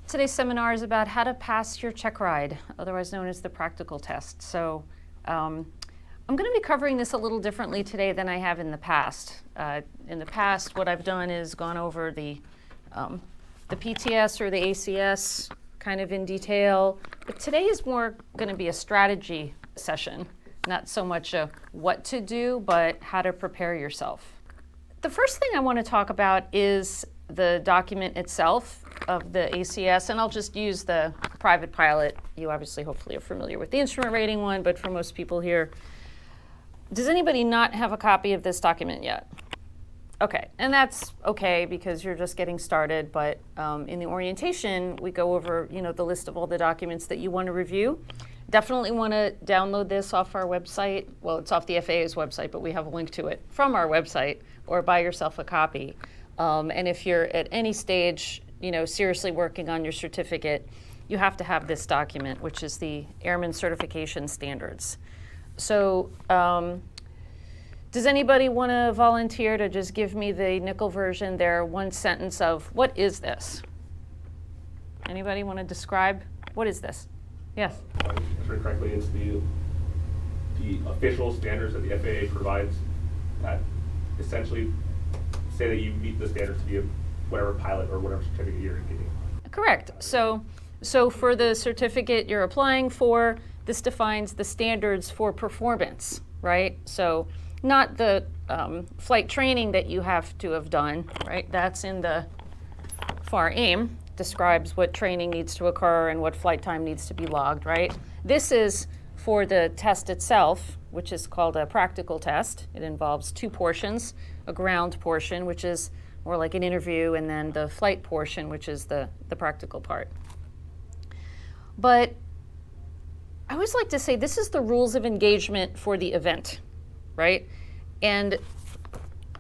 Today's seminar is about how to pass your Checkride, otherwise known as the practical test. So I'm going to be covering this a little differently today than I have in the past. In the past, what I've done is gone over the PTS or the ACS kind of in detail. But today is more going to be a strategy session, not so much a what to do, but how to prepare yourself. The first thing I want to talk about is the document itself of the ACS, and I'll just use the private pilot. You obviously hopefully are familiar with the instrument rating one, but for most people here, does anybody not have a copy of this document yet? Okay, and that's okay because you're just getting started, but in the orientation, we go over the list of all the documents that you want to review. Definitely want to download this off our website. Well, it's off the FAA's website, but we have a link to it from our website, or buy yourself a copy. And if you're at any stage, seriously working on your certificate, you have to have this document, which is the Airman Certification Standards. So does anybody want to volunteer to just give me the nickel version there, one sentence of what is this? Anybody want to describe what is this? Yes? Answer correctly, it's the official standards that the FAA provides that essentially say that you meet the standards to be a whatever pilot or whatever certificate you're getting. Correct. So for the certificate you're applying for, this defines the standards for performance, right? So not the flight training that you have to have done, right? That's in the FAR AIM, describes what training needs to occur and what flight time needs to be logged, right? This is for the test itself, which is called a practical test. It involves two portions, a ground portion, which is more like an interview, and then the flight portion, which is the practical part. But I always like to say this is the rules of engagement for the event, right? And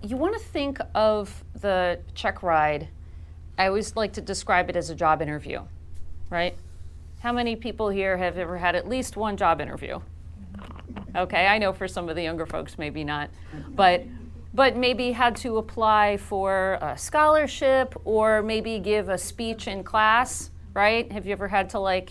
you want to think of the Checkride, I always like to describe it as a job interview, right? How many people here have ever had at least one job interview? Okay, I know for some of the younger folks, maybe not, but maybe had to apply for a scholarship or maybe give a speech in class, right? Have you ever had to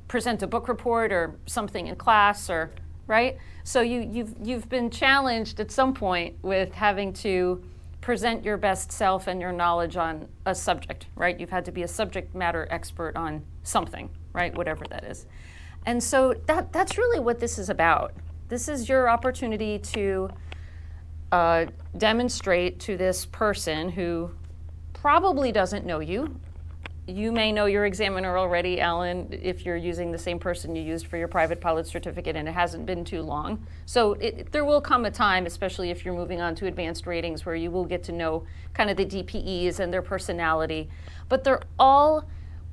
present a book report or something in class, or right? So you've been challenged at some point with having to present your best self and your knowledge on a subject, right? You've had to be a subject matter expert on something, right? Whatever that is. And so that's really what this is about. This is your opportunity to demonstrate to this person who probably doesn't know you. You may know your examiner already, Alan, if you're using the same person you used for your private pilot certificate and it hasn't been too long. So there will come a time, especially if you're moving on to advanced ratings, where you will get to know kind of the DPEs and their personality. But they're all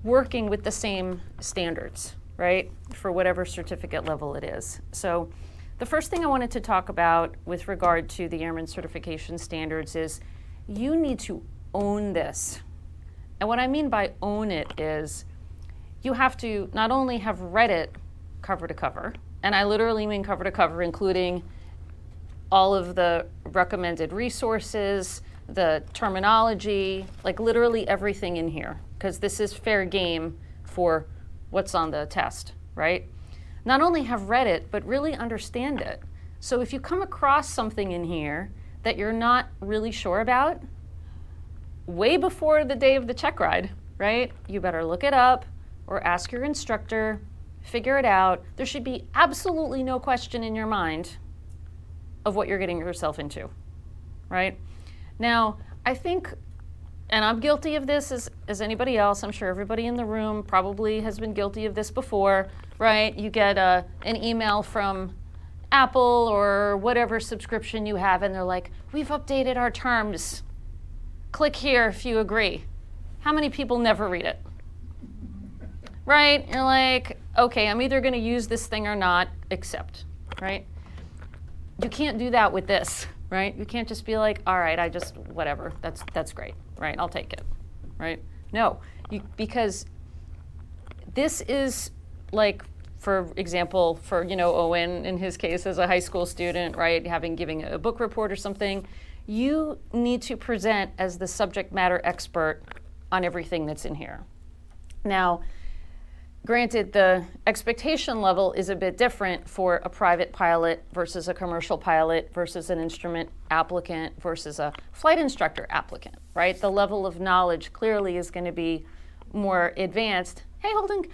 working with the same standards, right, for whatever certificate level it is. So the first thing I wanted to talk about with regard to the Airman Certification Standards is you need to own this. And what I mean by own it is you have to not only have read it cover to cover, and I literally mean cover to cover, including all of the recommended resources, the terminology, like literally everything in here, because this is fair game for what's on the test, right? Not only have read it, but really understand it. So if you come across something in here that you're not really sure about, way before the day of the Checkride, right? You better look it up or ask your instructor, figure it out. There should be absolutely no question in your mind of what you're getting yourself into, right? Now, I think, and I'm guilty of this as anybody else, I'm sure everybody in the room probably has been guilty of this before, right? You get an email from Apple or whatever subscription you have, and they're like, we've updated our terms. Click here if you agree. How many people never read it? Right? You're like, okay, I'm either going to use this thing or not, accept, right? You can't do that with this, right? You can't just be like, all right, whatever, that's great, right? I'll take it, right? No, because this is like, for example, for Owen in his case as a high school student, right, giving a book report or something, you need to present as the subject matter expert on everything that's in here. Now, granted, the expectation level is a bit different for a private pilot versus a commercial pilot versus an instrument applicant versus a flight instructor applicant, right? The level of knowledge clearly is going to be more advanced. Hey, Holden,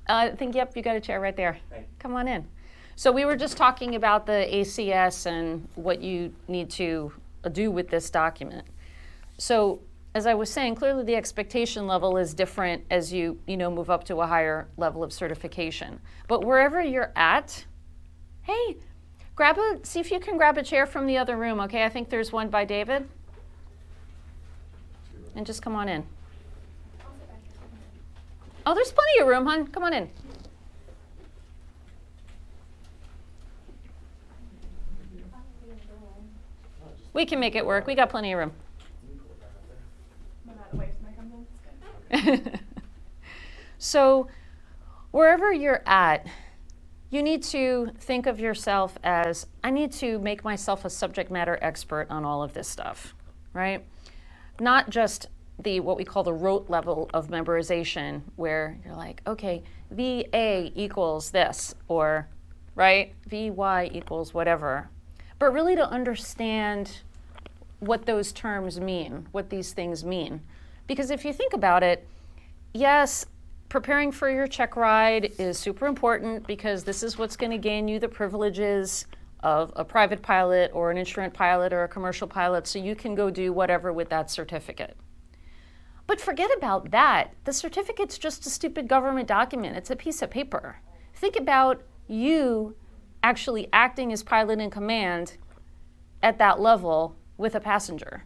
I think, yep, you got a chair right there. Hey. Come on in. So we were just talking about the ACS and what you need to do with this document. So as I was saying, clearly the expectation level is different as you move up to a higher level of certification. But wherever you're at, hey, see if you can grab a chair from the other room, okay? I think there's one by David. And just come on in. Oh, there's plenty of room, hon. Come on in. We can make it work. We got plenty of room. So wherever you're at, you need to think of yourself as, I need to make myself a subject matter expert on all of this stuff, right? Not just what we call the rote level of memorization, where you're like, okay, VA equals this, or, right, VY equals whatever. But really to understand what those terms mean, what these things mean. Because if you think about it, yes, preparing for your check ride is super important because this is what's going to gain you the privileges of a private pilot or an instrument pilot or a commercial pilot, so you can go do whatever with that certificate. But forget about that. The certificate's just a stupid government document. It's a piece of paper. Think about you actually acting as pilot in command at that level with a passenger,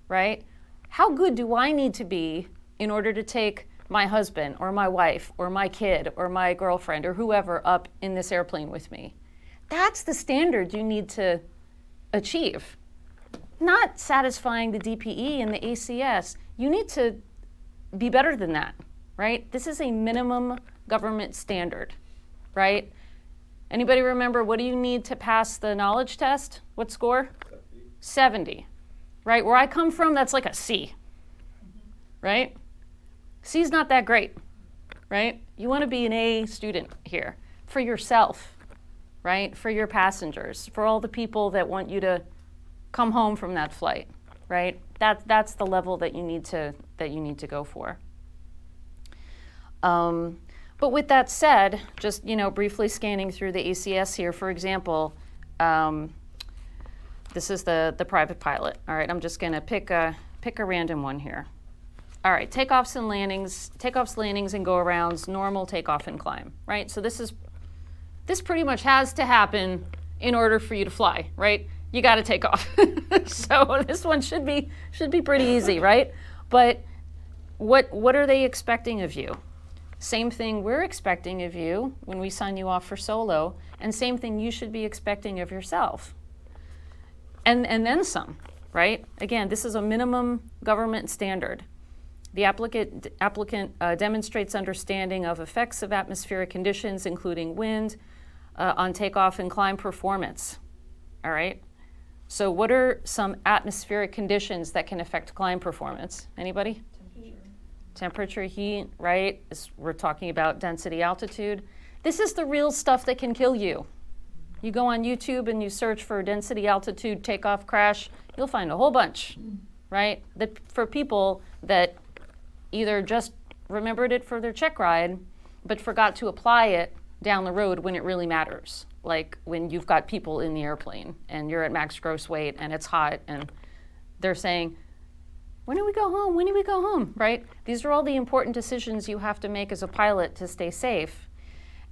right? How good do I need to be in order to take my husband or my wife or my kid or my girlfriend or whoever up in this airplane with me? That's the standard you need to achieve. Not satisfying the DPE and the ACS. You need to be better than that, right? This is a minimum government standard, right? Anybody remember, what do you need to pass the knowledge test? What score? 70, right? Where I come from, that's like a C, right? C's not that great, right? You want to be an A student here for yourself, right? For your passengers, for all the people that want you to come home from that flight, right? That's the level that you need to go for. But with that said, just briefly scanning through the ACS here, for example, this is the private pilot. All right, I'm just going to pick a random one here. All right, takeoffs, landings, and go-arounds, normal takeoff and climb, right? So this pretty much has to happen in order for you to fly, right? You got to take off. So this one should be pretty easy, right? But what are they expecting of you? Same thing we're expecting of you when we sign you off for solo, and same thing you should be expecting of yourself. And then some, right? Again, this is a minimum government standard. The applicant demonstrates understanding of effects of atmospheric conditions, including wind, on takeoff and climb performance. All right? So what are some atmospheric conditions that can affect climb performance? Anybody? Temperature, heat, right? We're talking about density, altitude. This is the real stuff that can kill you. You go on YouTube and you search for density, altitude, takeoff, crash, you'll find a whole bunch, right? That for people that either just remembered it for their check ride, but forgot to apply it down the road when it really matters. Like when you've got people in the airplane and you're at max gross weight and it's hot and they're saying, when do we go home? When do we go home, right? These are all the important decisions you have to make as a pilot to stay safe.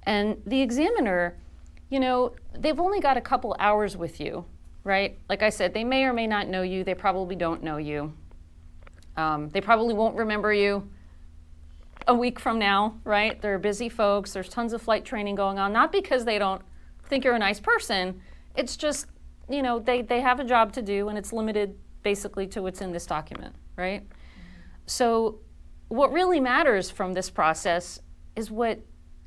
And the examiner, they've only got a couple hours with you, right? Like I said, they may or may not know you. They probably don't know you. They probably won't remember you a week from now, right? They're busy folks. There's tons of flight training going on, not because they don't think you're a nice person. It's just, they have a job to do and it's limited basically to what's in this document, right? So what really matters from this process is what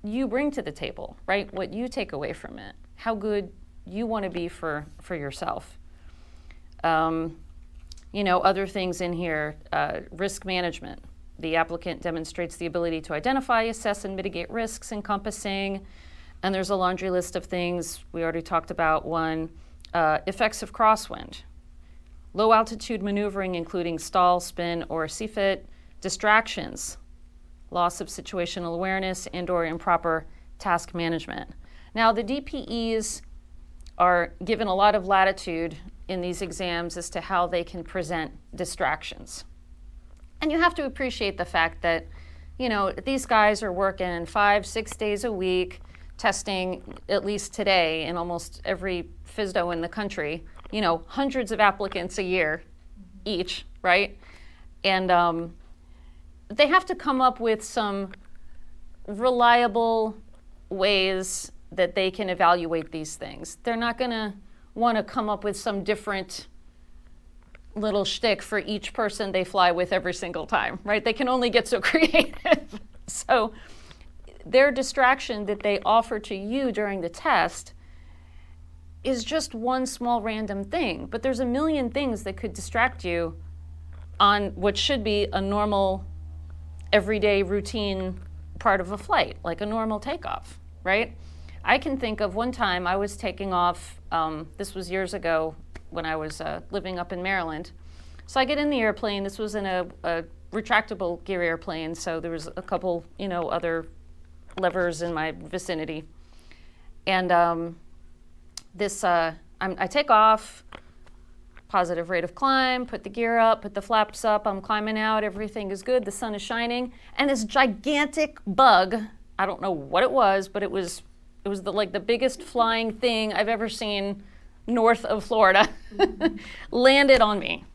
you bring to the table, right? What you take away from it, how good you want to be for yourself. Other things in here, risk management, the applicant demonstrates the ability to identify, assess, and mitigate risks encompassing, and there's a laundry list of things. We already talked about one, effects of crosswind, low altitude maneuvering, including stall, spin, or CFIT, distractions, loss of situational awareness, and/or improper task management. Now, the DPEs are given a lot of latitude in these exams as to how they can present distractions. And you have to appreciate the fact that, these guys are working 5-6 days a week, testing, at least today, in almost every FSDO in the country, hundreds of applicants a year each, right? And they have to come up with some reliable ways that they can evaluate these things. They're not going to want to come up with some different little shtick for each person they fly with every single time, right? They can only get so creative. So their distraction that they offer to you during the test is just one small random thing, but there's a million things that could distract you on what should be a normal, everyday routine part of a flight, like a normal takeoff, right? I can think of one time I was taking off, this was years ago when I was living up in Maryland. So I get in the airplane. This was in a retractable gear airplane, so there was a couple, other levers in my vicinity. And I take off, positive rate of climb, put the gear up, put the flaps up, I'm climbing out, everything is good, the sun is shining, and this gigantic bug, I don't know what it was, but it was the biggest flying thing I've ever seen north of Florida, landed on me.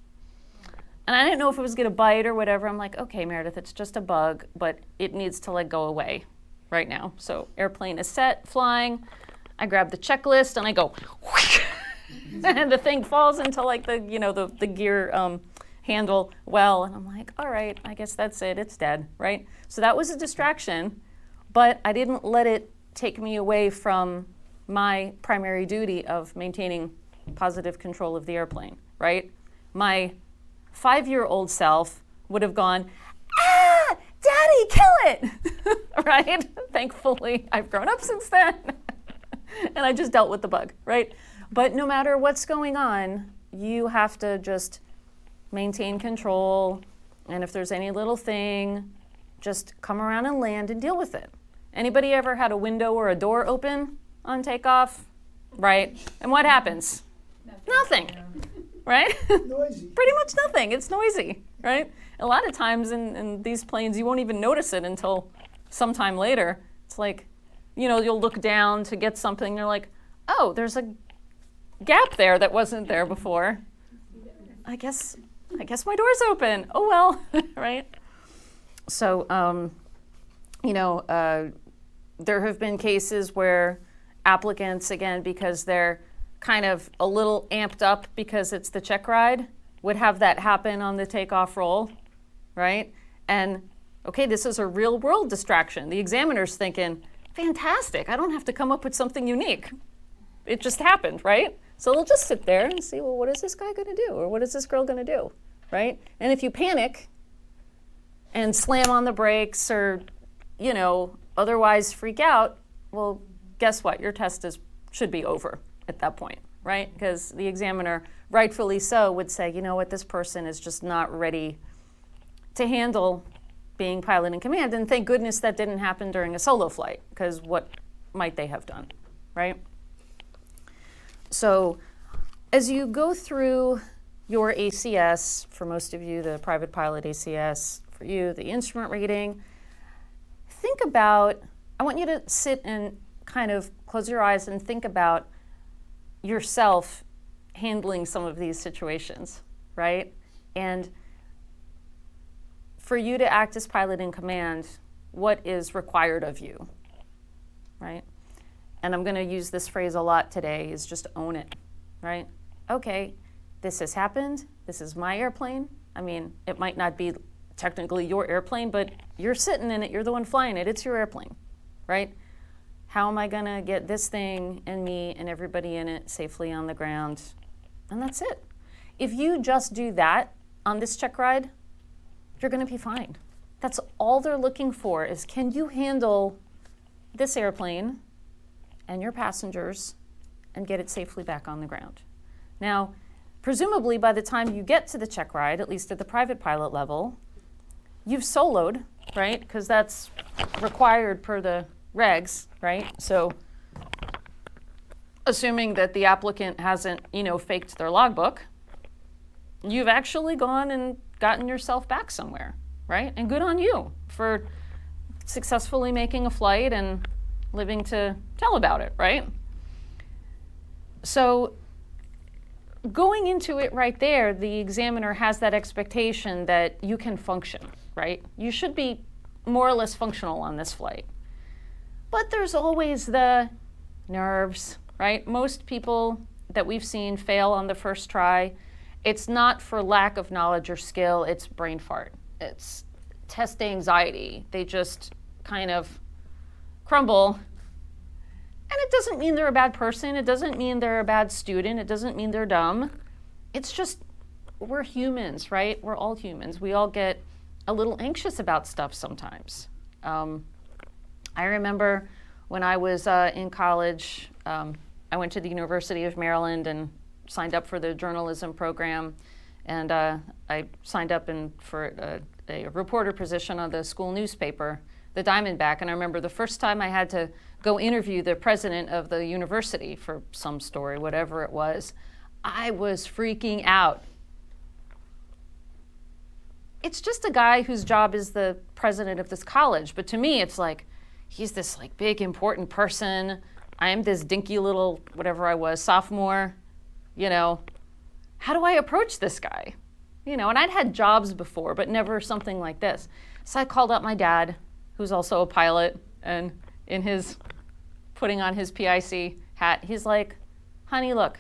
And I didn't know if it was going to bite or whatever. I'm like, okay, Meredith, it's just a bug, but it needs to go away right now. So airplane is set, flying. I grab the checklist and I go, and the thing falls into the gear handle well. And I'm like, all right, I guess that's it. It's dead, right? So that was a distraction, but I didn't let it take me away from my primary duty of maintaining positive control of the airplane, right? My 5-year-old self would have gone, Daddy, kill it, right? Thankfully, I've grown up since then, and I just dealt with the bug, right? But no matter what's going on, you have to just maintain control, and if there's any little thing, just come around and land and deal with it. Anybody ever had a window or a door open on takeoff? Right? And what happens? Nothing. Right? Noisy. Pretty much nothing. It's noisy, right? A lot of times in these planes, you won't even notice it until sometime later. It's like, you'll look down to get something. You're like, oh, there's a gap there that wasn't there before. I guess my door's open. Oh, well, right? So, there have been cases where applicants, again, because they're kind of a little amped up because it's the Checkride, would have that happen on the takeoff roll, right? And, okay, this is a real world distraction. The examiner's thinking, fantastic, I don't have to come up with something unique. It just happened, right? So they'll just sit there and see, well, what is this guy gonna do? Or what is this girl gonna do, right? And if you panic and slam on the brakes or, otherwise freak out, well, guess what? Your test should be over at that point, right? Because the examiner, rightfully so, would say, you know what, this person is just not ready to handle being pilot in command. And thank goodness that didn't happen during a solo flight, because what might they have done, right? So as you go through your ACS, for most of you, the private pilot ACS, for you, the instrument rating, I want you to sit and kind of close your eyes and think about yourself handling some of these situations, right? And for you to act as pilot in command, what is required of you, right? And I'm going to use this phrase a lot today, is just own it, right? Okay, this has happened. This is my airplane. I mean, it might not be technically your airplane, but you're sitting in it. You're the one flying it. It's your airplane, right? How am I going to get this thing and me and everybody in it safely on the ground? And that's it. If you just do that on this check ride, you're going to be fine. That's all they're looking for is, can you handle this airplane and your passengers and get it safely back on the ground? Now, presumably by the time you get to the check ride, at least at the private pilot level, you've soloed, right? Because that's required per the regs, right? So assuming that the applicant hasn't, faked their logbook, you've actually gone and gotten yourself back somewhere, right? And good on you for successfully making a flight and living to tell about it, right? So going into it right there, the examiner has that expectation that you can function, right? You should be more or less functional on this flight. But there's always the nerves, right? Most people that we've seen fail on the first try. It's not for lack of knowledge or skill, it's brain fart. It's test anxiety. They just kind of crumble. And it doesn't mean they're a bad person. It doesn't mean they're a bad student. It doesn't mean they're dumb. It's just, we're humans, right? We're all humans. We all get a little anxious about stuff sometimes. I remember when I was in college, I went to the University of Maryland and signed up for the journalism program. And I signed up for a reporter position on the school newspaper, the Diamondback. And I remember the first time I had to go interview the president of the university for some story, whatever it was, I was freaking out. It's just a guy whose job is the president of this college. But to me, it's like, he's this like big, important person. I'm this dinky little, whatever I was, sophomore, How do I approach this guy? And I'd had jobs before, but never something like this. So I called up my dad, who's also a pilot, and in his putting on his PIC hat, he's like, honey, look,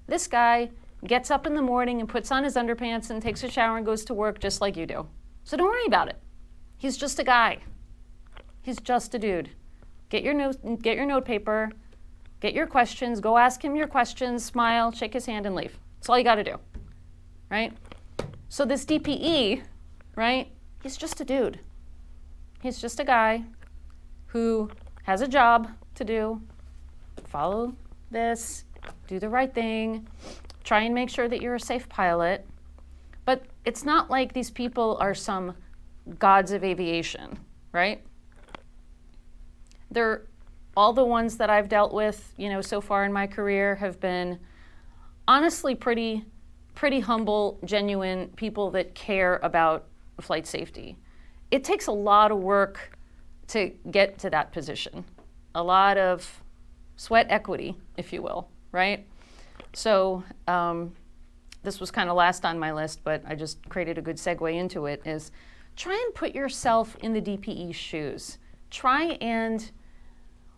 this guy gets up in the morning and puts on his underpants and takes a shower and goes to work just like you do. So don't worry about it. He's just a guy. He's just a dude. Get your note paper, get your questions, go ask him your questions, smile, shake his hand, and leave. That's all you got to do, right? So this DPE, right, he's just a dude. He's just a guy who has a job to do, follow this, do the right thing, try and make sure that you're a safe pilot. But it's not like these people are some gods of aviation, right? All the ones that I've dealt with, so far in my career have been honestly pretty humble, genuine people that care about flight safety. It takes a lot of work to get to that position, a lot of sweat equity, if you will, right? So this was kind of last on my list, but I just created a good segue into it, is try and put yourself in the DPE's shoes. Try and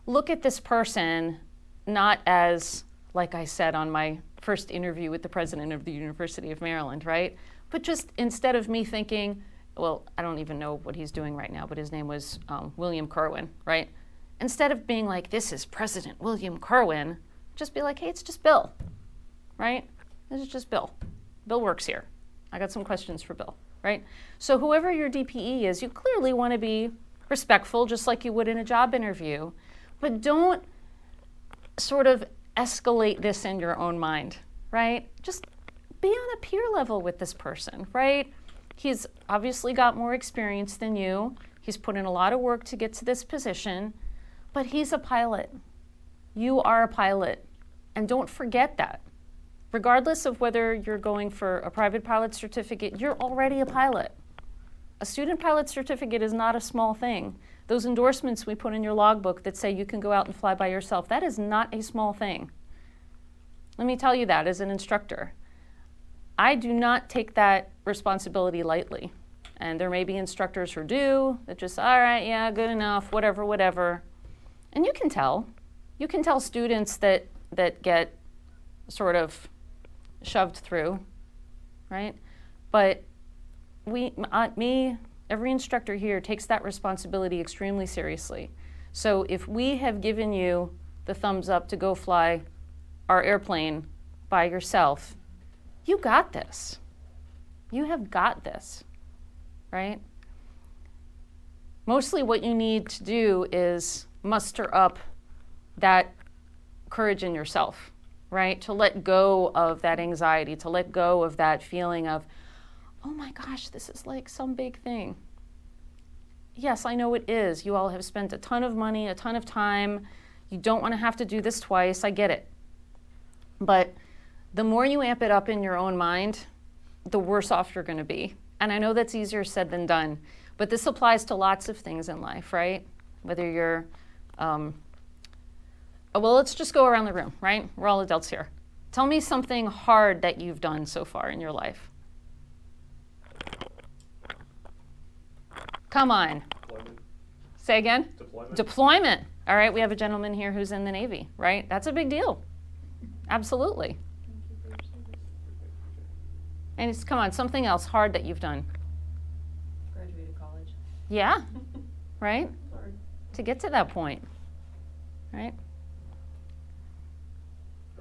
look at this person not as, like I said on my first interview with the president of the University of Maryland, right? But just instead of me thinking, well, I don't even know what he's doing right now, but his name was William Kerwin, right? Instead of being like, this is President William Kerwin, just be like, hey, it's just Bill, right? This is just Bill. Bill works here. I got some questions for Bill, right? So whoever your DPE is, you clearly want to be respectful, just like you would in a job interview, but don't sort of escalate this in your own mind, right? Just be on a peer level with this person, right? He's obviously got more experience than you. He's put in a lot of work to get to this position, but he's a pilot. You are a pilot, and don't forget that. Regardless of whether you're going for a private pilot certificate, you're already a pilot. A student pilot certificate is not a small thing. Those endorsements we put in your logbook that say you can go out and fly by yourself, that is not a small thing. Let me tell you that as an instructor. I do not take that responsibility lightly. And there may be instructors who do, that just, all right, yeah, good enough, whatever. And you can tell. You can tell students that get sort of shoved through, right? But every instructor here takes that responsibility extremely seriously. So if we have given you the thumbs up to go fly our airplane by yourself, you got this. You have got this, right? Mostly what you need to do is muster up that courage in yourself, right? To let go of that anxiety, to let go of that feeling of, oh my gosh, this is like some big thing. Yes, I know it is. You all have spent a ton of money, a ton of time. You don't want to have to do this twice. I get it. But the more you amp it up in your own mind, the worse off you're going to be. And I know that's easier said than done, but this applies to lots of things in life, right? Whether you're, well, let's just go around the room, right? We're all adults here. Tell me something hard that you've done so far in your life. Come on. Deployment. Say again? Deployment. Deployment. All right, we have a gentleman here who's in the Navy, right? That's a big deal. Absolutely. And it's, come on, something else hard that you've done. Graduated college. Yeah, right? Hard. To get to that point, right?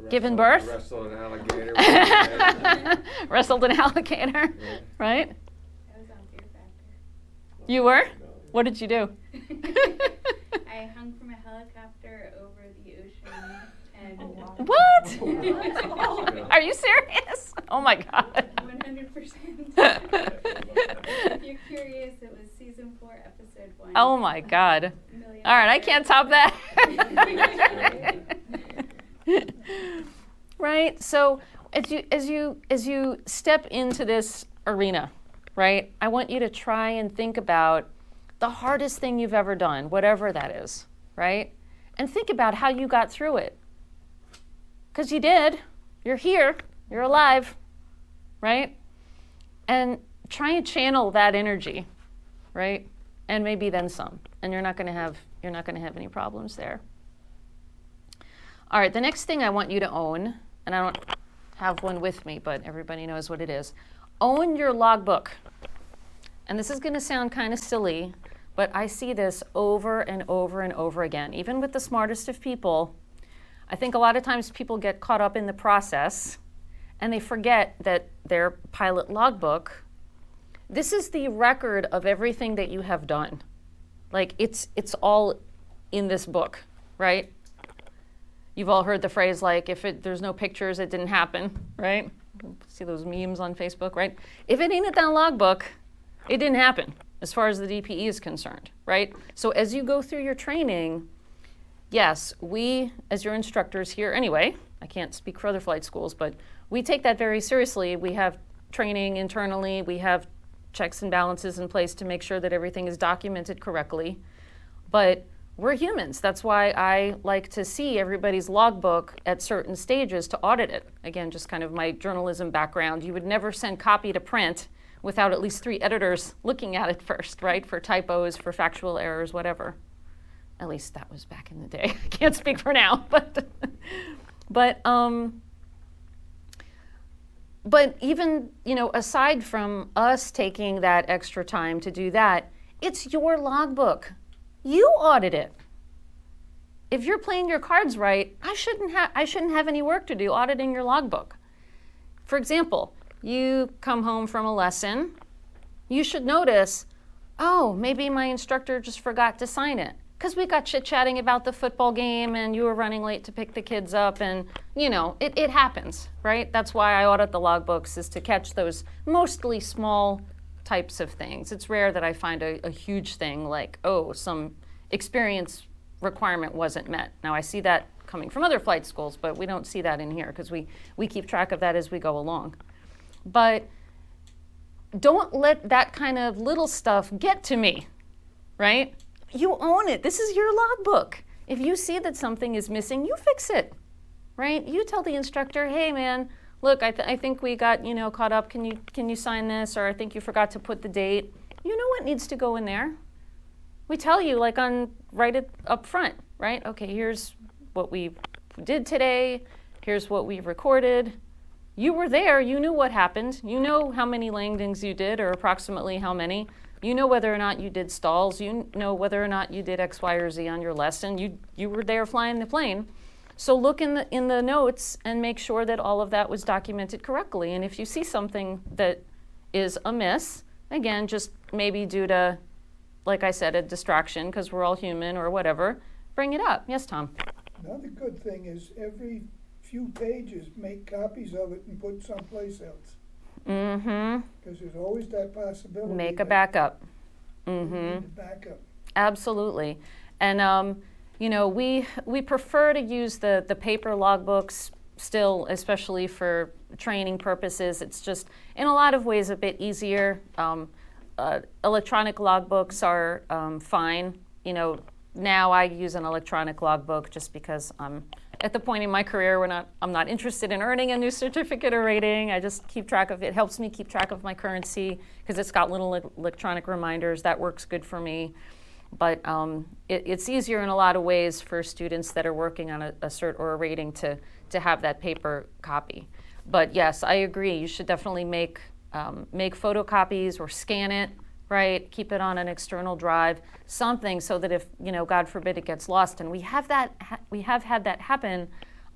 Given birth? Wrestled an alligator. Wrestled an alligator, right? I was on Fear Factor. You were? What did you do? I hung from a helicopter over the ocean and What? Are you serious? Oh my God. 100%. If you're curious, it was season 4, episode 1. Oh my God. Million All right, I can't top that. Right? So as you step into this arena, right? I want you to try and think about the hardest thing you've ever done, whatever that is, right? And think about how you got through it. Because you did. You're here. You're alive, right? And try and channel that energy, right? And maybe then some. And you're not going to have any problems there. All right, the next thing I want you to own, and I don't have one with me, but everybody knows what it is. Own your logbook. And this is going to sound kind of silly, but I see this over and over and over again. Even with the smartest of people, I think a lot of times people get caught up in the process and they forget that their pilot logbook, this is the record of everything that you have done. Like it's all in this book, right? You've all heard the phrase like, if there's no pictures, it didn't happen, right? See those memes on Facebook, right? If it ain't in that logbook, it didn't happen as far as the DPE is concerned, right? So as you go through your training, yes, we, as your instructors here anyway, I can't speak for other flight schools, but we take that very seriously. We have training internally. We have checks and balances in place to make sure that everything is documented correctly. But we're humans. That's why I like to see everybody's logbook at certain stages to audit it. Again, just kind of my journalism background. You would never send copy to print without at least 3 editors looking at it first, right? For typos, for factual errors, whatever. At least that was back in the day. I can't speak for now, but even, aside from us taking that extra time to do that, it's your logbook. You audit it. If you're playing your cards right, I shouldn't have any work to do auditing your logbook. For example, you come home from a lesson, you should notice, oh, maybe my instructor just forgot to sign it. Because we got chit-chatting about the football game and you were running late to pick the kids up and, it happens, right? That's why I audit the logbooks, is to catch those mostly small types of things. It's rare that I find a huge thing like, oh, some experience requirement wasn't met. Now, I see that coming from other flight schools, but we don't see that in here because we keep track of that as we go along. But don't let that kind of little stuff get to me, right? You own it. This is your logbook. If you see that something is missing, you fix it, right? You tell the instructor, hey man, look, I think we got, caught up. Can you sign this? Or I think you forgot to put the date. You know what needs to go in there. We tell you write it up front, right? Okay, here's what we did today. Here's what we recorded. You were there, you knew what happened. You know how many landings you did, or approximately how many. You know whether or not you did stalls. You know whether or not you did X, Y, or Z on your lesson. You were there flying the plane. So look in the notes and make sure that all of that was documented correctly. And if you see something that is amiss, again, just maybe due to like I said, a distraction because we're all human or whatever, bring it up. Yes, Tom? Another good thing is every few pages, make copies of it and put someplace else. Mm-hmm. Because there's always that possibility. Make a that backup. you Mm-hmm. need to back up. Absolutely. And, you know, we prefer to use the paper logbooks still, especially for training purposes. It's just, in a lot of ways, a bit easier. Electronic logbooks are fine. You know, now I use an electronic logbook just because I'm at the point in my career where I'm not interested in earning a new certificate or rating. I just keep track of it. It helps me keep track of my currency because it's got little electronic reminders. That works good for me. But it's easier in a lot of ways for students that are working on a cert or a rating to have that paper copy. But yes, I agree. You should definitely make photocopies or scan it, right? Keep it on an external drive, something so that if, you know, God forbid it gets lost. And we have had that happen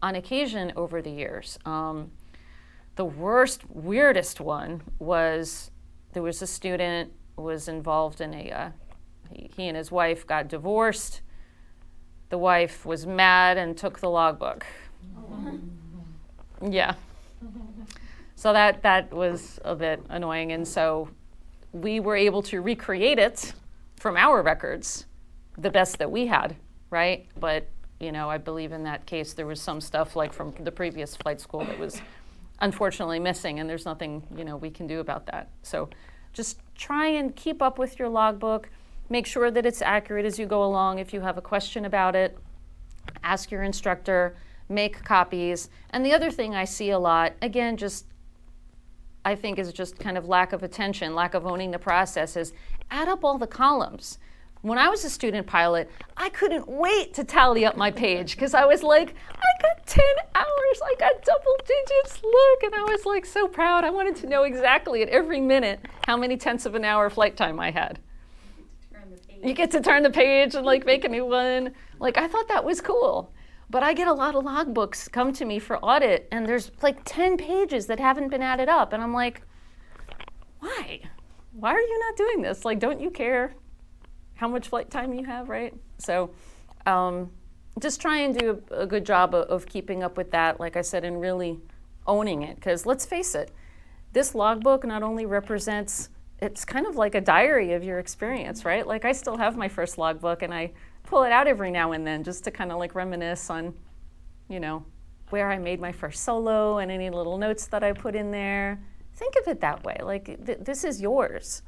on occasion over the years. The weirdest one was there was a student who was involved in he and his wife got divorced. The wife was mad and took the logbook. Yeah. So that was a bit annoying, and so we were able to recreate it from our records, the best that we had, right? But, you know, I believe in that case there was some stuff like from the previous flight school that was unfortunately missing, and there's nothing, you know, we can do about that. So just try and keep up with your logbook. Make sure that it's accurate as you go along. If you have a question about it, ask your instructor, make copies. And the other thing I see a lot, again, I think is just kind of lack of attention, lack of owning the process, is add up all the columns. When I was a student pilot, I couldn't wait to tally up my page because I was like, I got 10 hours, I got double digits, look, and I was like so proud. I wanted to know exactly at every minute how many tenths of an hour flight time I had. You get to turn the page and like make a new one. Like, I thought that was cool. But I get a lot of logbooks come to me for audit, and there's like 10 pages that haven't been added up. And I'm like, why? Why are you not doing this? Like, don't you care how much flight time you have, right? So just try and do a good job of keeping up with that, like I said, and really owning it. Because let's face it, this logbook not only represents, it's kind of like a diary of your experience, right? Like, I still have my first logbook, and I pull it out every now and then just to kind of like reminisce on, you know, where I made my first solo and any little notes that I put in there. Think of it that way, like this is yours.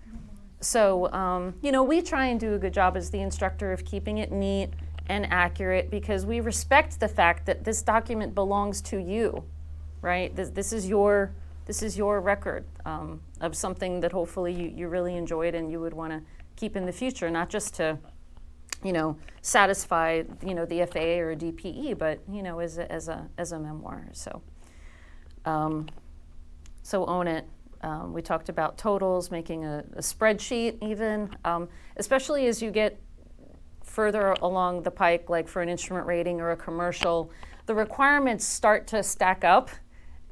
So, you know, we try and do a good job as the instructor of keeping it neat and accurate because we respect the fact that this document belongs to you, right? This is your record of something that hopefully you really enjoyed and you would want to keep in the future, not just to, you know, satisfy, you know, the FAA or DPE, but, you know, as a memoir. So own it. We talked about totals, making a spreadsheet even, especially as you get further along the pike, like for an instrument rating or a commercial, the requirements start to stack up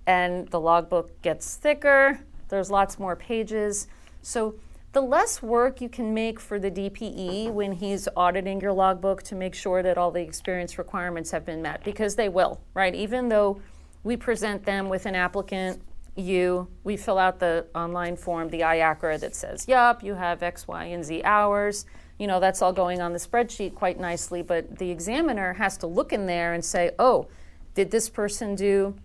and the logbook gets thicker. There's lots more pages. So the less work you can make for the DPE when he's auditing your logbook to make sure that all the experience requirements have been met, because they will, right? Even though we present them with an applicant, we fill out the online form, the IACRA that says, yup, you have X, Y, and Z hours. You know, that's all going on the spreadsheet quite nicely, but the examiner has to look in there and say, oh, did this person do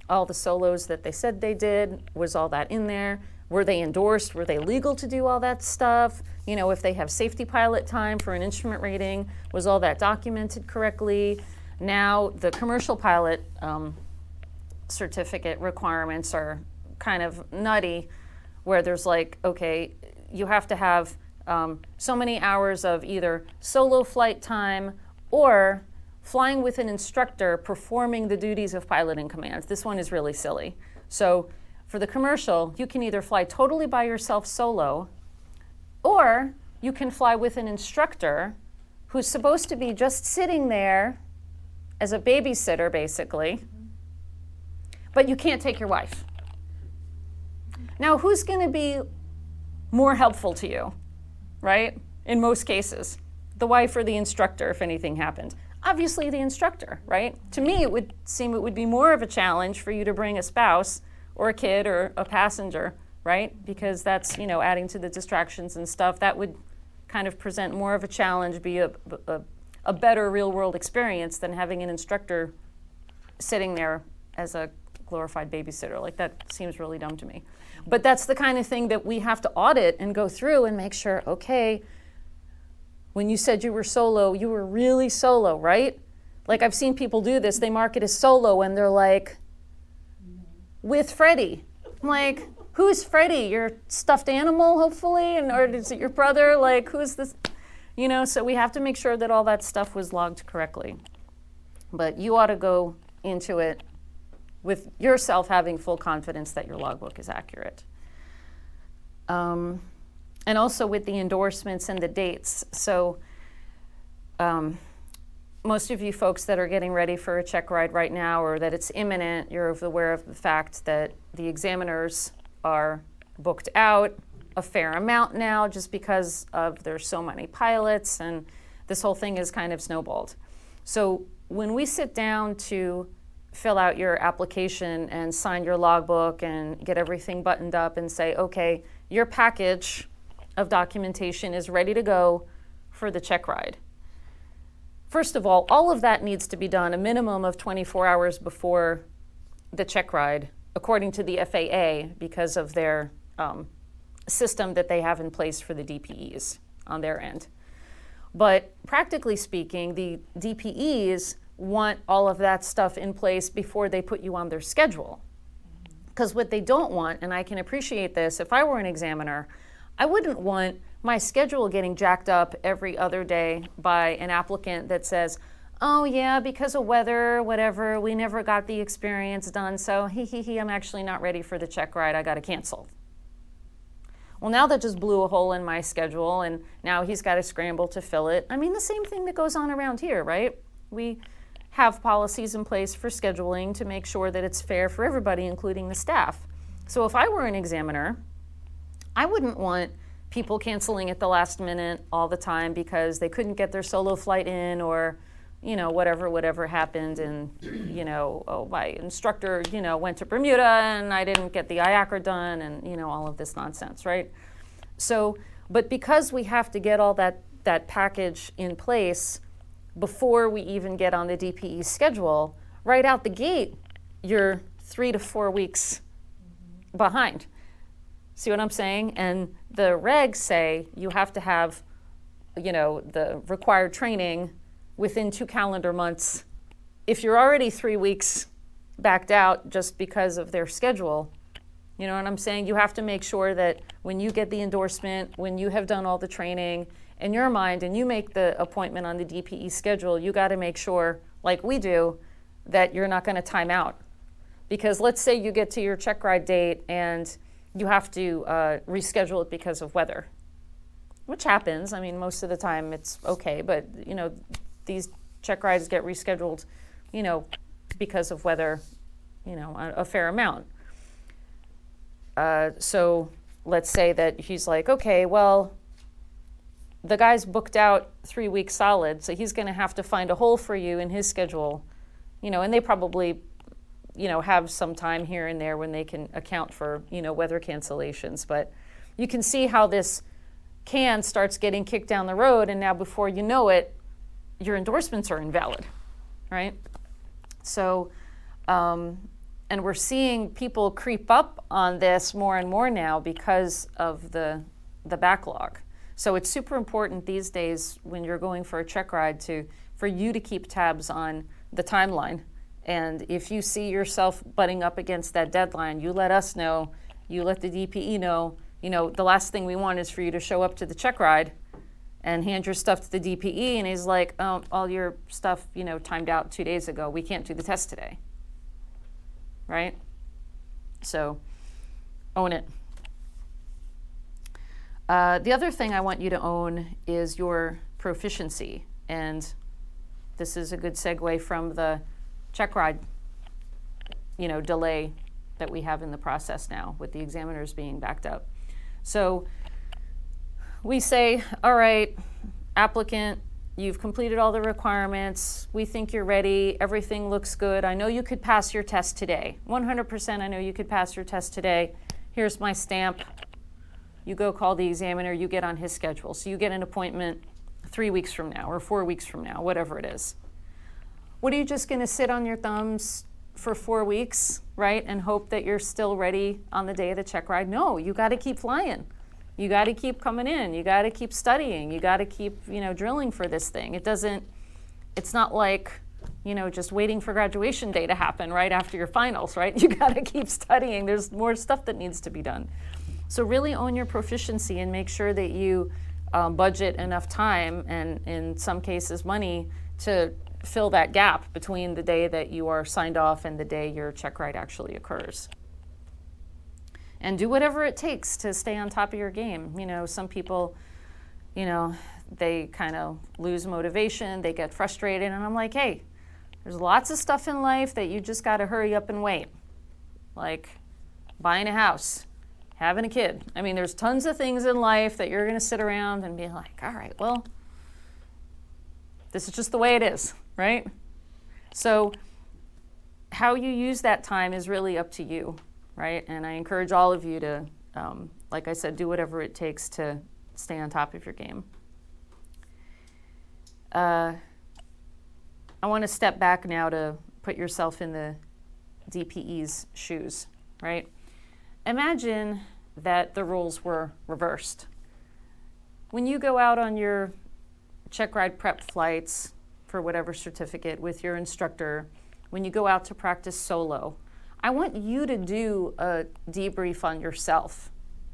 all the solos that they said they did? Was all that in there? Were they endorsed? Were they legal to do all that stuff? You know, if they have safety pilot time for an instrument rating, was all that documented correctly? Now, the commercial pilot certificate requirements are kind of nutty, where there's like, okay, you have to have so many hours of either solo flight time or flying with an instructor performing the duties of pilot in command. This one is really silly. So for the commercial, you can either fly totally by yourself solo, or you can fly with an instructor who's supposed to be just sitting there as a babysitter, basically, but you can't take your wife. Now, who's going to be more helpful to you, right? in most cases? The wife or the instructor if anything happened? Obviously the instructor, right? To me, it would seem it would be more of a challenge for you to bring a spouse or a kid or a passenger, right? Because that's, adding to the distractions and stuff. That would kind of present more of a challenge, be a better real world experience than having an instructor sitting there as a glorified babysitter. Like, that seems really dumb to me. But that's the kind of thing that we have to audit and go through and make sure, okay, when you said you were solo, you were really solo, right? Like, I've seen people do this. They mark it as solo and they're like, with Freddie. I'm like, who's Freddie? Your stuffed animal, hopefully? Or is it your brother? Like, who's this? So we have to make sure that all that stuff was logged correctly. But you ought to go into it with yourself having full confidence that your logbook is accurate. And also with the endorsements and the dates. So most of you folks that are getting ready for a Checkride right now, or that it's imminent, you're aware of the fact that the examiners are booked out a fair amount now just because of there's so many pilots, and this whole thing is kind of snowballed. So when we sit down to fill out your application and sign your logbook and get everything buttoned up and say, okay, your package of documentation is ready to go for the Checkride. First of all of that needs to be done a minimum of 24 hours before the Checkride, according to the FAA, because of their system that they have in place for the DPEs on their end. But practically speaking, the DPEs want all of that stuff in place before they put you on their schedule. Because what they don't want, and I can appreciate this, if I were an examiner, I wouldn't want my schedule getting jacked up every other day by an applicant that says, oh yeah, because of weather, whatever, we never got the experience done, so I'm actually not ready for the Checkride, I gotta cancel. Well, now that just blew a hole in my schedule, and now he's gotta scramble to fill it. I mean, the same thing that goes on around here, right? We have policies in place for scheduling to make sure that it's fair for everybody, including the staff. So if I were an examiner, I wouldn't want people canceling at the last minute all the time because they couldn't get their solo flight in, or whatever happened, and my instructor went to Bermuda and I didn't get the IACRA done, and all of this nonsense, right? So, but because we have to get all that package in place before we even get on the DPE schedule, right out the gate, you're 3 to 4 weeks behind. See what I'm saying? And the regs say you have to have, the required training within 2 calendar months. If you're already 3 weeks backed out just because of their schedule, you know what I'm saying? You have to make sure that when you get the endorsement, when you have done all the training, in your mind, and you make the appointment on the DPE schedule, you got to make sure, like we do, that you're not going to time out. Because let's say you get to your Checkride date and you have to reschedule it because of weather, which happens. I mean, most of the time it's okay, but these Checkrides get rescheduled, because of weather, a fair amount. So let's say that he's like, okay, well, the guy's booked out 3 weeks solid, so he's going to have to find a hole for you in his schedule, and they probably, have some time here and there when they can account for, weather cancellations. But you can see how this can starts getting kicked down the road, and now before you know it, your endorsements are invalid, right? So, and we're seeing people creep up on this more and more now because of the backlog. So it's super important these days when you're going for a Checkride for you to keep tabs on the timeline. And if you see yourself butting up against that deadline, you let us know, you let the DPE know. The last thing we want is for you to show up to the Checkride and hand your stuff to the DPE, and he's like, oh, all your stuff, timed out 2 days ago. We can't do the test today, right? So own it. The other thing I want you to own is your proficiency, and this is a good segue from the Checkride, delay that we have in the process now with the examiners being backed up. So we say, all right, applicant, you've completed all the requirements. We think you're ready. Everything looks good. I know you could pass your test today. 100% I know you could pass your test today. Here's my stamp. You go call the examiner. You get on his schedule. So you get an appointment 3 weeks from now or 4 weeks from now, whatever it is. What, are you just going to sit on your thumbs for 4 weeks, right, and hope that you're still ready on the day of the check ride? No, you got to keep flying. You got to keep coming in. You got to keep studying. You got to keep, drilling for this thing. It's not like, just waiting for graduation day to happen right after your finals, right? You got to keep studying. There's more stuff that needs to be done. So really own your proficiency and make sure that you budget enough time and, in some cases, money to fill that gap between the day that you are signed off and the day your check ride actually occurs. And do whatever it takes to stay on top of your game. Some people, they kind of lose motivation, they get frustrated, and I'm like, hey, there's lots of stuff in life that you just got to hurry up and wait. Like buying a house, having a kid. I mean, there's tons of things in life that you're going to sit around and be like, all right, well, this is just the way it is, right? So how you use that time is really up to you. Right? And I encourage all of you to, like I said, do whatever it takes to stay on top of your game. I want to step back now to put yourself in the DPE's shoes, right? Imagine that the roles were reversed. When you go out on your check ride prep flights for whatever certificate with your instructor, when you go out to practice solo, I want you to do a debrief on yourself,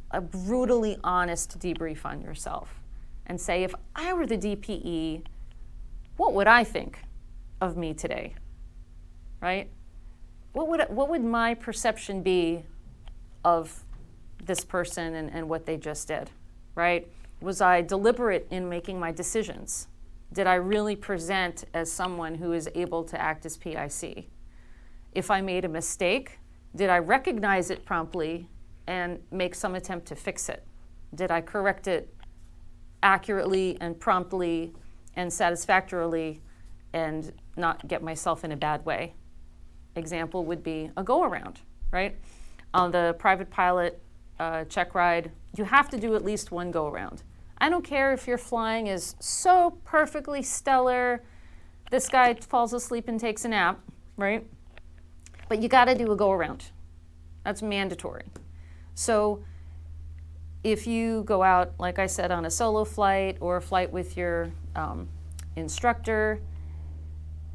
a brutally honest debrief on yourself, and say, if I were the DPE, what would I think of me today, right? What would my perception be of this person and what they just did, right? Was I deliberate in making my decisions? Did I really present as someone who is able to act as PIC? If I made a mistake, did I recognize it promptly and make some attempt to fix it? Did I correct it accurately and promptly and satisfactorily and not get myself in a bad way? Example would be a go-around, right? On the private pilot check ride, you have to do at least one go-around. I don't care if your flying is so perfectly stellar, this guy falls asleep and takes a nap, right? But you got to do a go-around. That's mandatory. So if you go out, like I said, on a solo flight or a flight with your instructor,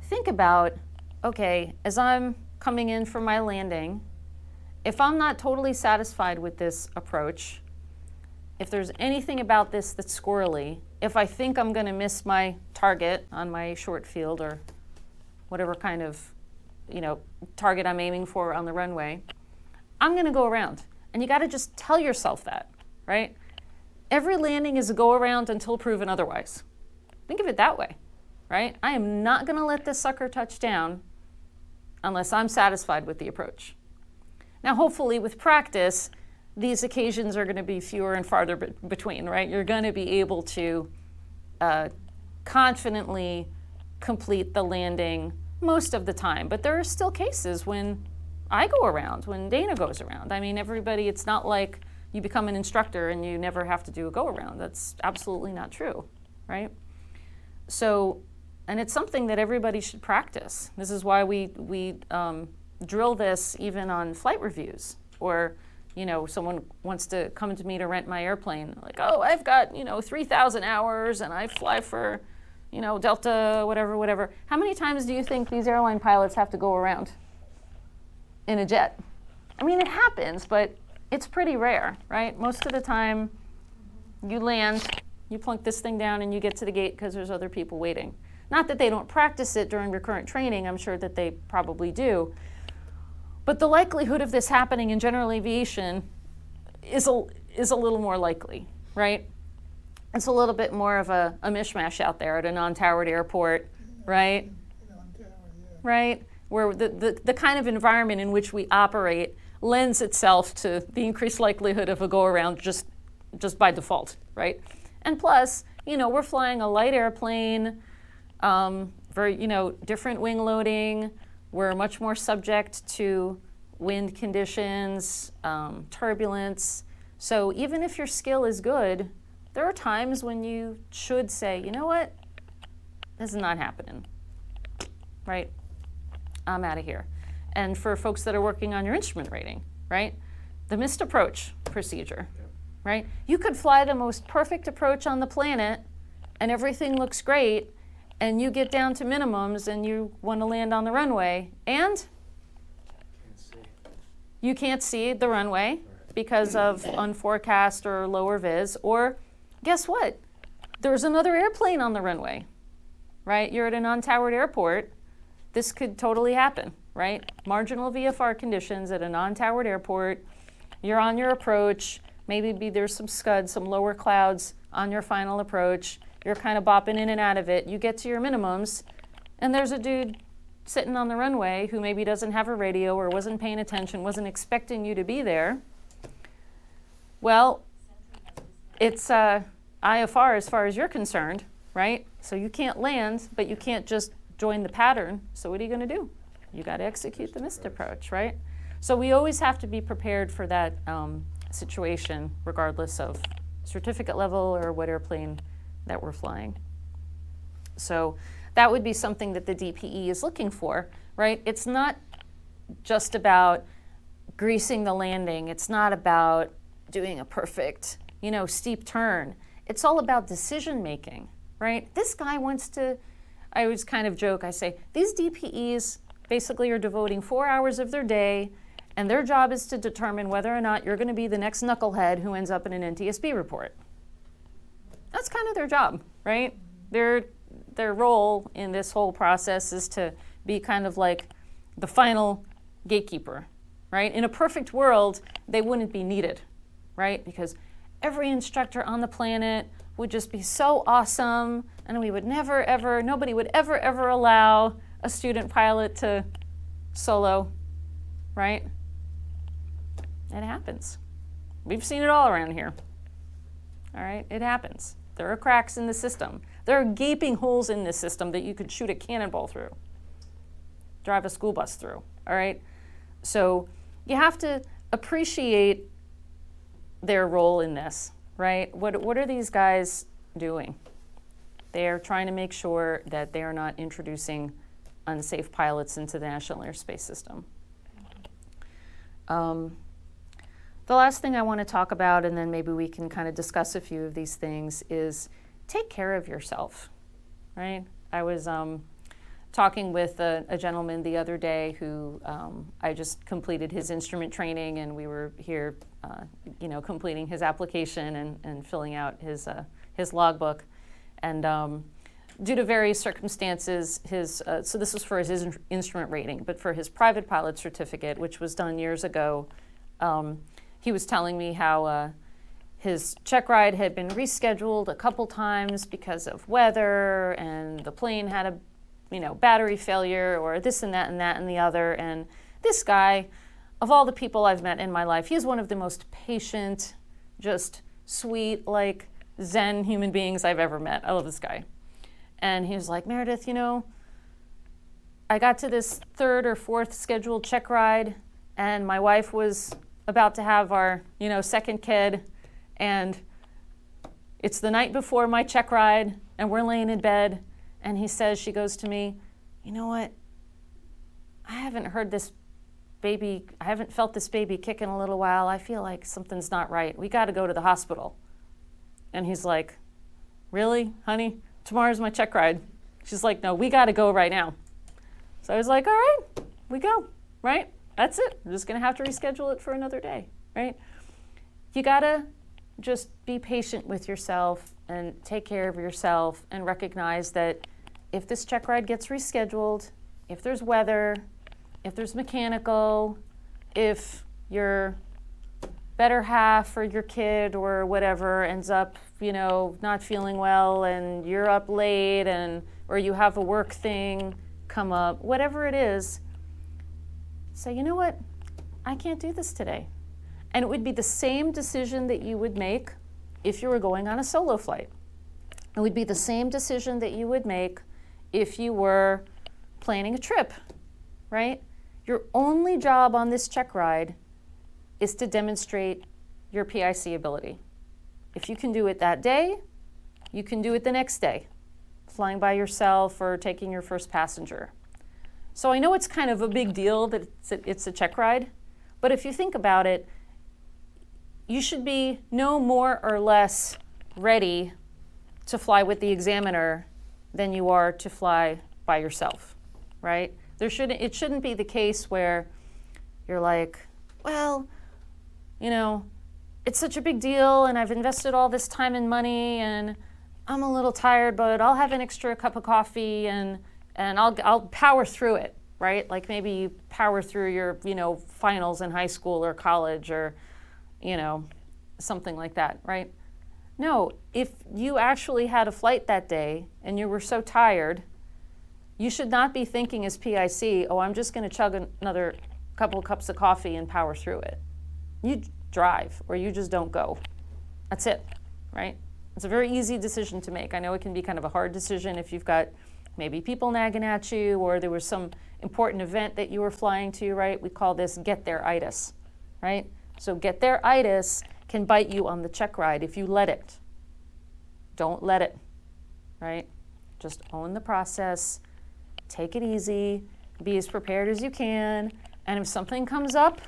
think about, okay, as I'm coming in for my landing, if I'm not totally satisfied with this approach, if there's anything about this that's squirrely, if I think I'm going to miss my target on my short field or whatever kind of target I'm aiming for on the runway, I'm going to go around. And you got to just tell yourself that, right? Every landing is a go around until proven otherwise. Think of it that way, right? I am not going to let this sucker touch down unless I'm satisfied with the approach. Now, hopefully with practice, these occasions are going to be fewer and farther between, right? You're going to be able to confidently complete the landing most of the time, but there are still cases when I go around, when Dana goes around. I mean, everybody, it's not like you become an instructor and you never have to do a go around. That's absolutely not true, right? So, and it's something that everybody should practice. This is why we drill this even on flight reviews, or someone wants to come to me to rent my airplane, like, oh, I've got 3,000 hours and I fly for Delta, whatever. How many times do you think these airline pilots have to go around in a jet? I mean, it happens, but it's pretty rare, right? Most of the time, you land, you plunk this thing down, and you get to the gate because there's other people waiting. Not that they don't practice it during recurrent training. I'm sure that they probably do. But the likelihood of this happening in general aviation is a little more likely, right? It's a little bit more of a mishmash out there at a non-towered airport, right? Right? Where the kind of environment in which we operate lends itself to the increased likelihood of a go-around just by default, right? And plus, we're flying a light airplane, very, different wing loading. We're much more subject to wind conditions, turbulence. So even if your skill is good, there are times when you should say, you know what, this is not happening, right? I'm out of here. And for folks that are working on your instrument rating, right? The missed approach procedure, right? You could fly the most perfect approach on the planet and everything looks great, and you get down to minimums and you want to land on the runway, and you can't see the runway because of unforecast or lower vis, or guess what? There's another airplane on the runway, right? You're at a non-towered airport. This could totally happen, right? Marginal VFR conditions at a non-towered airport. You're on your approach. Maybe there's some scud, some lower clouds on your final approach. You're kind of bopping in and out of it. You get to your minimums, and there's a dude sitting on the runway who maybe doesn't have a radio or wasn't paying attention, wasn't expecting you to be there. Well, it's IFR as far as you're concerned, right? So you can't land, but you can't just join the pattern. So what are you going to do? You got to execute the missed approach, right? So we always have to be prepared for that situation, regardless of certificate level or what airplane that we're flying. So that would be something that the DPE is looking for, right? It's not just about greasing the landing. It's not about doing a perfect, steep turn. It's all about decision making, right? This guy wants to, I always kind of joke, I say, these DPEs basically are devoting 4 hours of their day, and their job is to determine whether or not you're going to be the next knucklehead who ends up in an NTSB report. That's kind of their job, right? Their role in this whole process is to be kind of like the final gatekeeper, right? In a perfect world, they wouldn't be needed, right? Because every instructor on the planet would just be so awesome, and we would never, ever, nobody would ever, ever allow a student pilot to solo, right? It happens. We've seen it all around here. All right, it happens. There are cracks in the system. There are gaping holes in this system that you could shoot a cannonball through, drive a school bus through, all right? So you have to appreciate their role in this, right? What are these guys doing? They're trying to make sure that they are not introducing unsafe pilots into the National Airspace System. The last thing I want to talk about, and then maybe we can kind of discuss a few of these things, is take care of yourself, right? I was talking with a gentleman the other day who I just completed his instrument training, and we were here, completing his application and filling out his logbook. And due to various circumstances, so this was for his instrument rating, but for his private pilot certificate, which was done years ago, he was telling me how his Checkride had been rescheduled a couple times because of weather, and the plane had a battery failure, or this and that and that and the other. And this guy, of all the people I've met in my life, he's one of the most patient, just sweet, like Zen human beings I've ever met. I love this guy. And he was like, Meredith, I got to this third or fourth scheduled Checkride, and my wife was about to have our, second kid, and it's the night before my Checkride, and we're laying in bed, and she goes to me, you know what? I haven't felt this baby kick in a little while. I feel like something's not right. We got to go to the hospital. And he's like, really, honey? Tomorrow's my Checkride. She's like, no, we got to go right now. So I was like, all right, we go, right? That's it. We're just going to have to reschedule it for another day, right? You got to just be patient with yourself and take care of yourself and recognize that if this Checkride gets rescheduled, if there's weather, if there's mechanical, if your better half or your kid or whatever ends up, not feeling well, and you're up late, or you have a work thing come up, whatever it is, say, you know what? I can't do this today. And it would be the same decision that you would make if you were going on a solo flight. It would be the same decision that you would make if you were planning a trip, right? Your only job on this Checkride is to demonstrate your PIC ability. If you can do it that day, you can do it the next day, flying by yourself or taking your first passenger. So I know it's kind of a big deal that it's a Checkride, but if you think about it, you should be no more or less ready to fly with the examiner than you are to fly by yourself, right? It shouldn't be the case where you're like, well, you know, it's such a big deal and I've invested all this time and money and I'm a little tired, but I'll have an extra cup of coffee and I'll power through it, right? Like maybe you power through your, finals in high school or college or, something like that, right? No, if you actually had a flight that day and you were so tired, you should not be thinking as PIC, oh, I'm just going to chug another couple of cups of coffee and power through it. You drive or you just don't go. That's it, right? It's a very easy decision to make. I know it can be kind of a hard decision if you've got maybe people nagging at you or there was some important event that you were flying to, right? We call this get there-itis, right? So get there-itis can bite you on the Checkride if you let it. Don't let it, right? Just own the process, take it easy, be as prepared as you can, and if something comes up,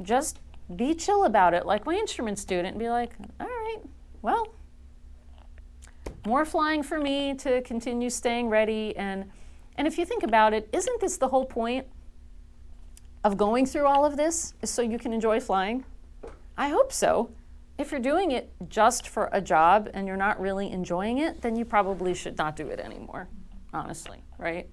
just be chill about it, like my instrument student, and be like, all right, well, more flying for me to continue staying ready. And if you think about it, isn't this the whole point of going through all of this, is so you can enjoy flying? I hope so. If you're doing it just for a job and you're not really enjoying it, then you probably should not do it anymore, honestly, right?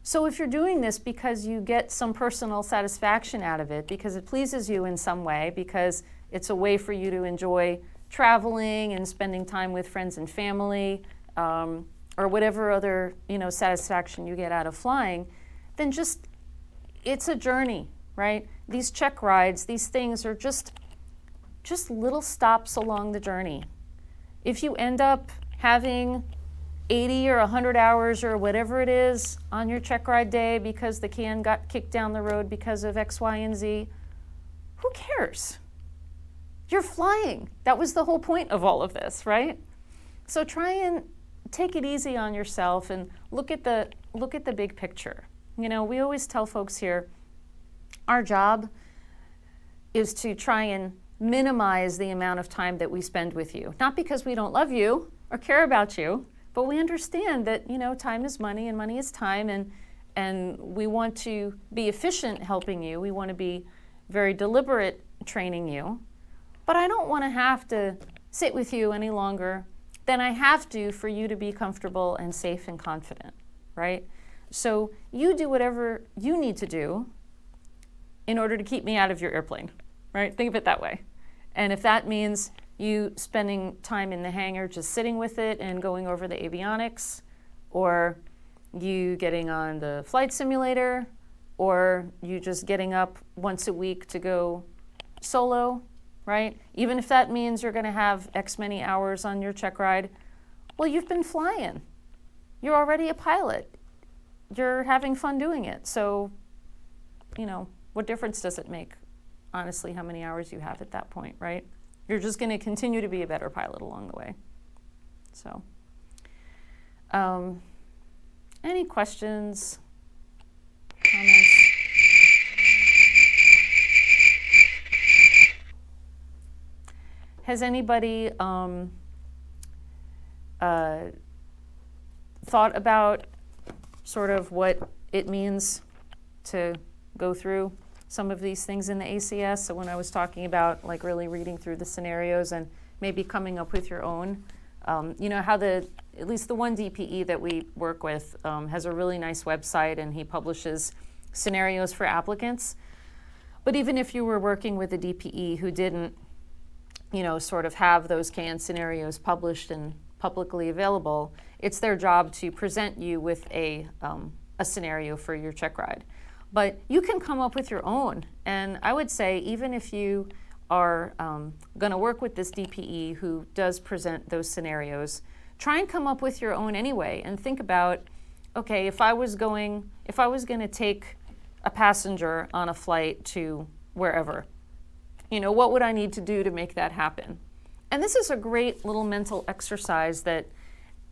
So if you're doing this because you get some personal satisfaction out of it, because it pleases you in some way, because it's a way for you to enjoy traveling and spending time with friends and family, or whatever other satisfaction you get out of flying, then it's a journey, right? These Checkrides, these things are just little stops along the journey. If you end up having 80 or 100 hours or whatever it is on your Checkride day because the can got kicked down the road because of X, Y, and Z, who cares? You're flying. That was the whole point of all of this, right? So try and take it easy on yourself and look at the big picture. We always tell folks here, our job is to try and minimize the amount of time that we spend with you. Not because we don't love you or care about you, but we understand that, time is money and money is time, and we want to be efficient helping you. We want to be very deliberate training you. But I don't want to have to sit with you any longer than I have to for you to be comfortable and safe and confident, right? So you do whatever you need to do in order to keep me out of your airplane, right? Think of it that way. And if that means you spending time in the hangar just sitting with it and going over the avionics, or you getting on the flight simulator, or you just getting up once a week to go solo, right? Even if that means you're going to have X many hours on your Checkride, well, you've been flying. You're already a pilot. You're having fun doing it. So, what difference does it make, honestly, how many hours you have at that point, right? You're just going to continue to be a better pilot along the way. So, any questions, comments? Has anybody thought about sort of what it means to go through some of these things in the ACS? So when I was talking about like really reading through the scenarios and maybe coming up with your own, how at least the one DPE that we work with has a really nice website, and he publishes scenarios for applicants. But even if you were working with a DPE who didn't, sort of have those canned scenarios published and publicly available, it's their job to present you with a scenario for your Checkride. But you can come up with your own. And I would say, even if you are going to work with this DPE who does present those scenarios, try and come up with your own anyway, and think about, okay, if I was going to take a passenger on a flight to wherever, what would I need to do to make that happen? And this is a great little mental exercise that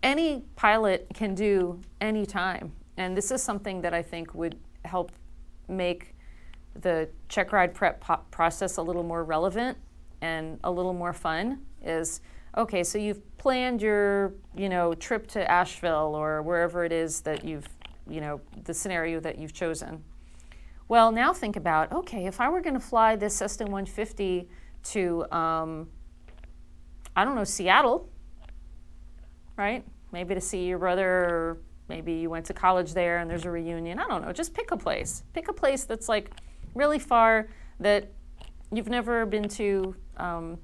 any pilot can do anytime. And this is something that I think would help make the Checkride prep process a little more relevant and a little more fun. Is, okay, so you've planned your, trip to Asheville or wherever it is that you've, the scenario that you've chosen. Well, now think about, okay, if I were going to fly this Cessna 150 to, Seattle, right? Maybe to see your brother, or maybe you went to college there and there's a reunion. I don't know, just pick a place. Pick a place that's like really far, that you've never been to,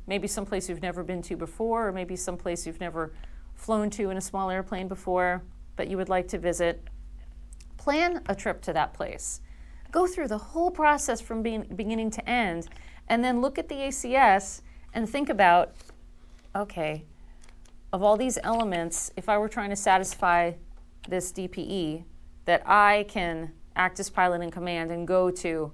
maybe someplace you've never been to before, or maybe someplace you've never flown to in a small airplane before, but you would like to visit. Plan a trip to that place. Go through the whole process from beginning to end, and then look at the ACS and think about, okay, of all these elements, if I were trying to satisfy this DPE, that I can act as pilot in command and go to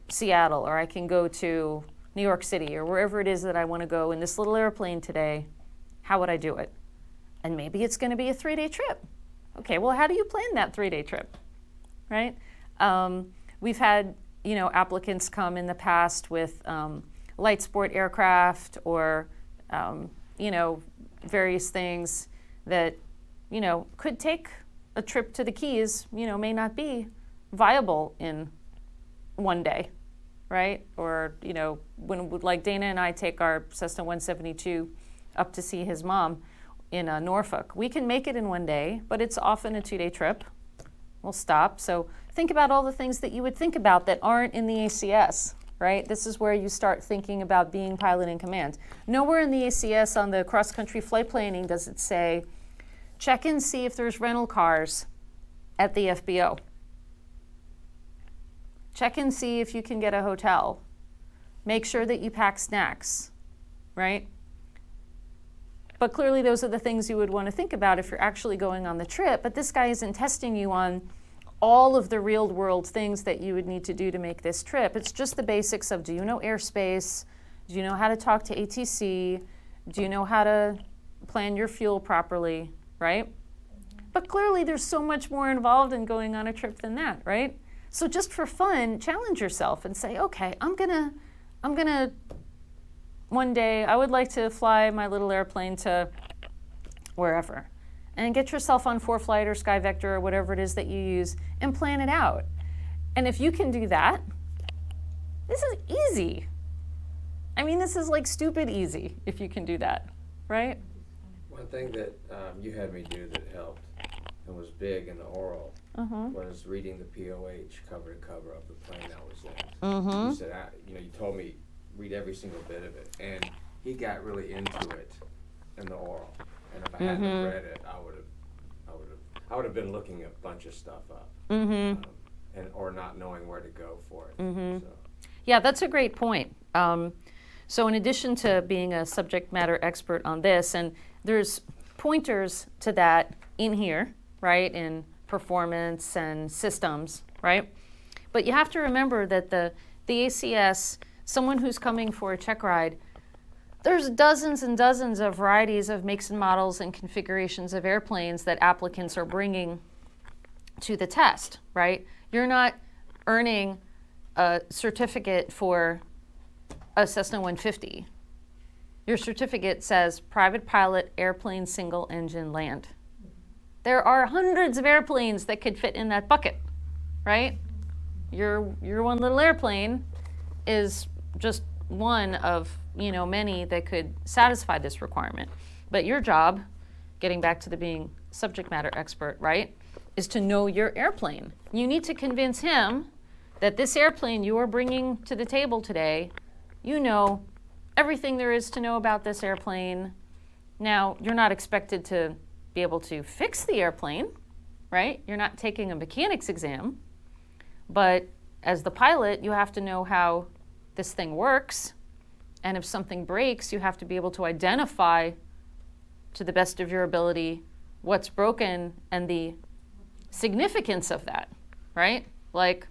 Seattle, or I can go to New York City, or wherever it is that I want to go in this little airplane today, how would I do it? And maybe it's going to be a 3-day trip. Okay, well, how do you plan that 3-day trip, right? We've had, applicants come in the past with light sport aircraft or, various things that, could take a trip to the Keys, may not be viable in one day, right? Or, when like Dana and I take our Cessna 172 up to see his mom in Norfolk, we can make it in one day, but it's often a 2-day trip. We'll stop. So think about all the things that you would think about that aren't in the ACS, right? This is where you start thinking about being pilot in command. Nowhere in the ACS on the cross-country flight planning does it say, check and see if there's rental cars at the FBO. Check and see if you can get a hotel. Make sure that you pack snacks, right? But clearly those are the things you would want to think about if you're actually going on the trip. But this guy isn't testing you on all of the real world things that you would need to do to make this trip. It's just the basics of, do you know airspace? Do you know how to talk to ATC? Do you know how to plan your fuel properly, right? But clearly there's so much more involved in going on a trip than that, right? So just for fun, challenge yourself and say, okay, I'm gonna one day, I would like to fly my little airplane to wherever. And get yourself on ForeFlight or SkyVector or whatever it is that you use and plan it out. And if you can do that, this is easy. I mean, this is like stupid easy if you can do that, right? One thing that you had me do that helped and was big in the oral was reading the POH cover to cover of the plane I was in. You said, you told me read every single bit of it, and he got really into it in the oral. And if I hadn't read it, I would have been looking a bunch of stuff up, or not knowing where to go for it. So. Yeah, that's a great point. So in addition to being a subject matter expert on this, and there's pointers to that in here, right, in performance and systems, right? But you have to remember that the ACS, someone who's coming for a Checkride, there's dozens and dozens of varieties of makes and models and configurations of airplanes that applicants are bringing to the test, right? You're not earning a certificate for a Cessna 150. Your certificate says private pilot, airplane, single engine, land. There are hundreds of airplanes that could fit in that bucket, right? Your one little airplane is just one of many that could satisfy this requirement. But your job, getting back to the being subject matter expert, right, is to know your airplane. You need to convince him that this airplane you are bringing to the table today, you know everything there is to know about this airplane. Now, you're not expected to be able to fix the airplane, right? You're not taking a mechanics exam, but as the pilot, you have to know how this thing works, And if something breaks, you have to be able to identify, to the best of your ability, what's broken and the significance of that, right? Like,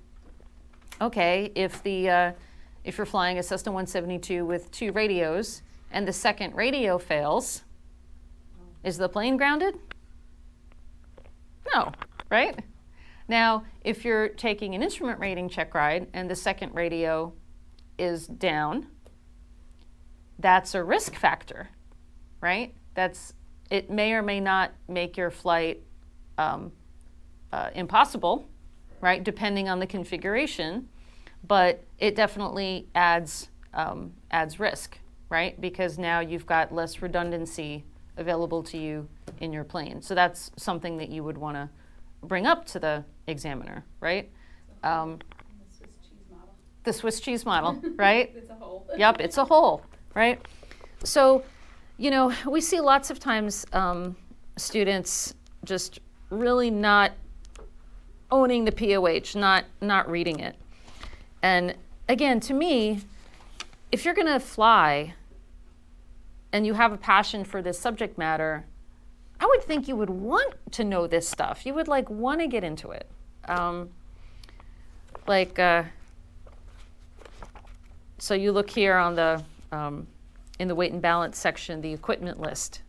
okay, if you're flying a Cessna 172 with 2 radios and the second radio fails, is the plane grounded? No, right? Now, if you're taking an instrument rating check ride and the second radio is down, that's a risk factor, right? It may or may not make your flight impossible, right? Depending on the configuration, but it definitely adds risk, right? Because now you've got less redundancy available to you in your plane. So that's something that you would want to bring up to the examiner, right? The Swiss cheese model. The Swiss cheese model, right? It's a whole. Yep, it's a whole, right? So, we see lots of times students just really not owning the POH, not reading it. And again, to me, if you're going to fly and you have a passion for this subject matter, I would think you would want to know this stuff. You would want to get into it. So you look here on the in the weight and balance section, the equipment list.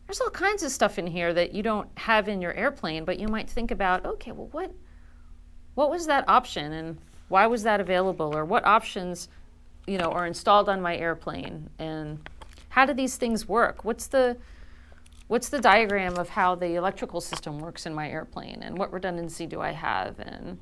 There's all kinds of stuff in here that you don't have in your airplane, but you might think about, okay, well, what was that option and why was that available? Or what options, are installed on my airplane? And how do these things work? What's the diagram of how the electrical system works in my airplane? And what redundancy do I have? And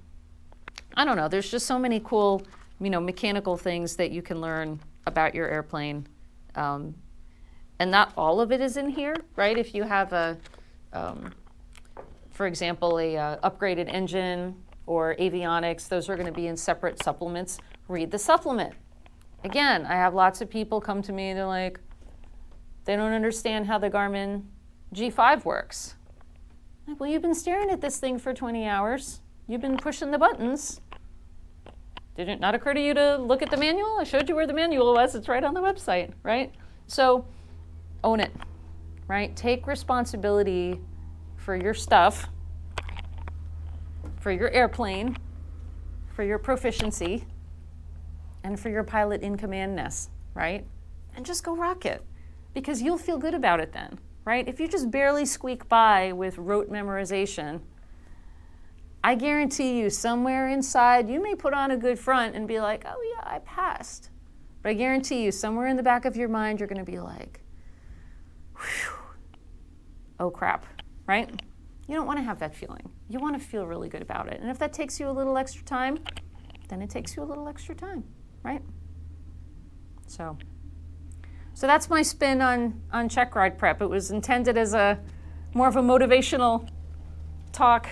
I don't know, there's just so many cool, mechanical things that you can learn about your airplane. And not all of it is in here, right? If you have for example, a upgraded engine or avionics, those are going to be in separate supplements. Read the supplement. Again, I have lots of people come to me, they're like, they don't understand how the Garmin G5 works. I'm like, well, you've been staring at this thing for 20 hours. You've been pushing the buttons. Did it not occur to you to look at the manual? I showed you where the manual was. It's right on the website, right? So own it, right? Take responsibility for your stuff, for your airplane, for your proficiency, and for your pilot in commandness, right? And just go rock it, because you'll feel good about it then, right? If you just barely squeak by with rote memorization, I guarantee you somewhere inside, you may put on a good front and be like, oh yeah, I passed. But I guarantee you somewhere in the back of your mind, you're going to be like, whew, oh crap, right? You don't want to have that feeling. You want to feel really good about it. And if that takes you a little extra time, then it takes you a little extra time, right? So that's my spin on Checkride prep. It was intended as more of a motivational talk